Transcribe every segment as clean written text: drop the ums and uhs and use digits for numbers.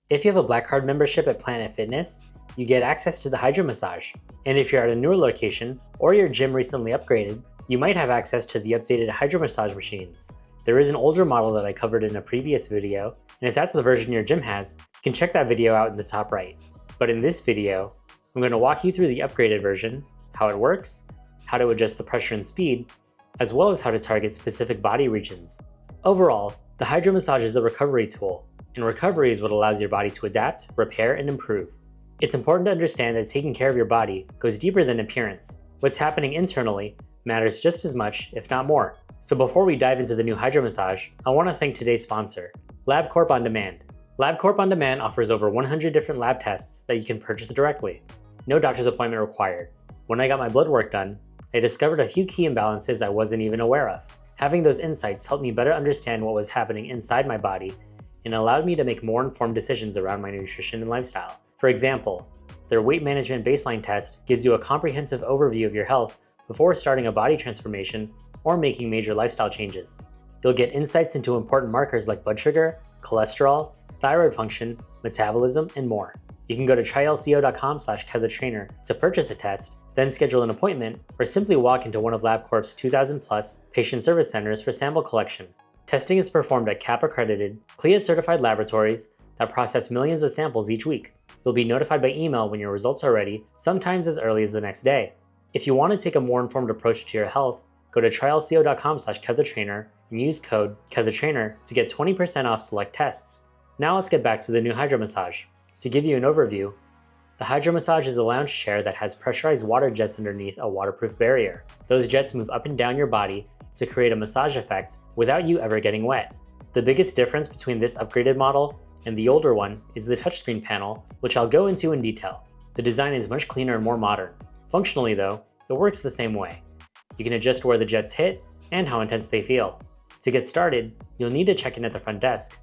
If you have a Black Card membership at Planet Fitness, you get access to the HydroMassage. And if you're at a newer location or your gym recently upgraded, you might have access to the updated HydroMassage machines. There is an older model that I covered in a previous video, and if that's the version your gym has, you can check that video out in the top right. But in this video, I'm going to walk you through the upgraded version, how it works, how to adjust the pressure and speed, as well as how to target specific body regions. Overall, the HydroMassage is a recovery tool, and recovery is what allows your body to adapt, repair, and improve. It's important to understand that taking care of your body goes deeper than appearance. What's happening internally matters just as much, if not more. So before we dive into the new HydroMassage, I want to thank today's sponsor, LabCorp On Demand. LabCorp On Demand offers over 100 different lab tests that you can purchase directly. No doctor's appointment required. When I got my blood work done, I discovered a few key imbalances I wasn't even aware of. Having those insights helped me better understand what was happening inside my body and allowed me to make more informed decisions around my nutrition and lifestyle. For example, their weight management baseline test gives you a comprehensive overview of your health before starting a body transformation or making major lifestyle changes. You'll get insights into important markers like blood sugar, cholesterol, thyroid function, metabolism, and more. You can go to trylco.com/KevTheTrainer to purchase a test, then schedule an appointment, or simply walk into one of LabCorp's 2,000+ patient service centers for sample collection. Testing is performed at CAP-accredited, CLIA-certified laboratories that process millions of samples each week. You'll be notified by email when your results are ready, sometimes as early as the next day. If you want to take a more informed approach to your health, go to trylco.com/KevTheTrainer and use code KevTheTrainer to get 20% off select tests. Now let's get back to the new HydroMassage. To give you an overview, the HydroMassage is a lounge chair that has pressurized water jets underneath a waterproof barrier. Those jets move up and down your body to create a massage effect without you ever getting wet. The biggest difference between this upgraded model and the older one is the touchscreen panel, which I'll go into in detail. The design is much cleaner and more modern. Functionally though, it works the same way. You can adjust where the jets hit and how intense they feel. To get started, you'll need to check in at the front desk,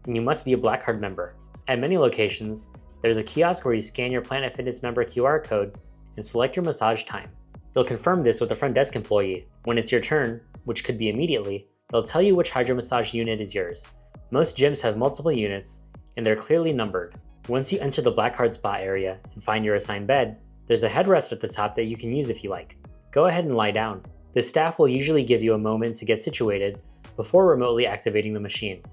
and you must be a Black Card member. At many locations, there's a kiosk where you scan your Planet Fitness member QR code and select your massage time. They'll confirm this with a front desk employee. When it's your turn, which could be immediately, they'll tell you which HydroMassage unit is yours. Most gyms have multiple units, and they're clearly numbered. Once you enter the Black Card spa area and find your assigned bed, there's a headrest at the top that you can use if you like. Go ahead and lie down. The staff will usually give you a moment to get situated before remotely activating the machine.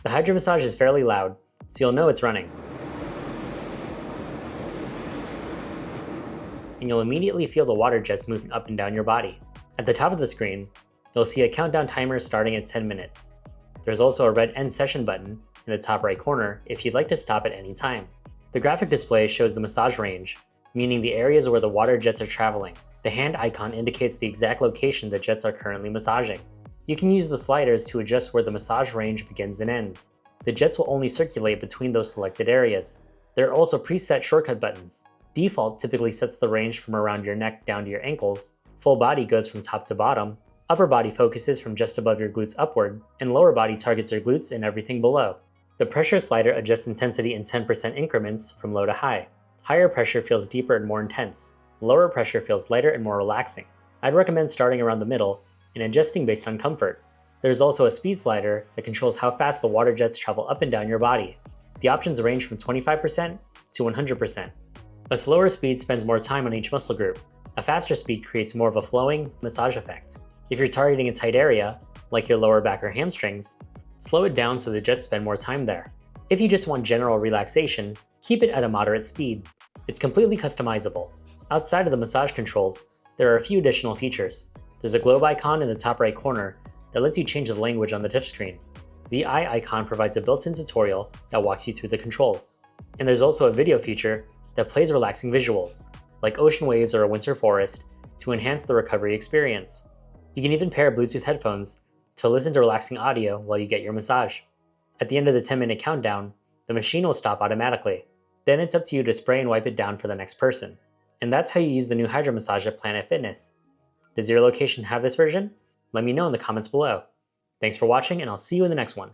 The HydroMassage is fairly loud, so you'll know it's running. And you'll immediately feel the water jets moving up and down your body. At the top of the screen, you'll see a countdown timer starting at 10 minutes. There's also a red end session button in the top right corner if you'd like to stop at any time. The graphic display shows the massage range, meaning the areas where the water jets are traveling. The hand icon indicates the exact location the jets are currently massaging. You can use the sliders to adjust where the massage range begins and ends. The jets will only circulate between those selected areas. There are also preset shortcut buttons. Default typically sets the range from around your neck down to your ankles. Full body goes from top to bottom. Upper body focuses from just above your glutes upward, and lower body targets your glutes and everything below. The pressure slider adjusts intensity in 10% increments from low to high. Higher pressure feels deeper and more intense. Lower pressure feels lighter and more relaxing. I'd recommend starting around the middle and adjusting based on comfort. There's also a speed slider that controls how fast the water jets travel up and down your body. The options range from 25% to 100%. A slower speed spends more time on each muscle group. A faster speed creates more of a flowing massage effect. If you're targeting a tight area, like your lower back or hamstrings, slow it down so the jets spend more time there. If you just want general relaxation, keep it at a moderate speed. It's completely customizable. Outside of the massage controls, there are a few additional features. There's a globe icon in the top right corner that lets you change the language on the touchscreen. The eye icon provides a built-in tutorial that walks you through the controls. And there's also a video feature that plays relaxing visuals, like ocean waves or a winter forest, to enhance the recovery experience. You can even pair Bluetooth headphones to listen to relaxing audio while you get your massage. At the end of the 10-minute countdown, the machine will stop automatically. Then it's up to you to spray and wipe it down for the next person. And that's how you use the new HydroMassage at Planet Fitness. Does your location have this version? Let me know in the comments below. Thanks for watching, and I'll see you in the next one.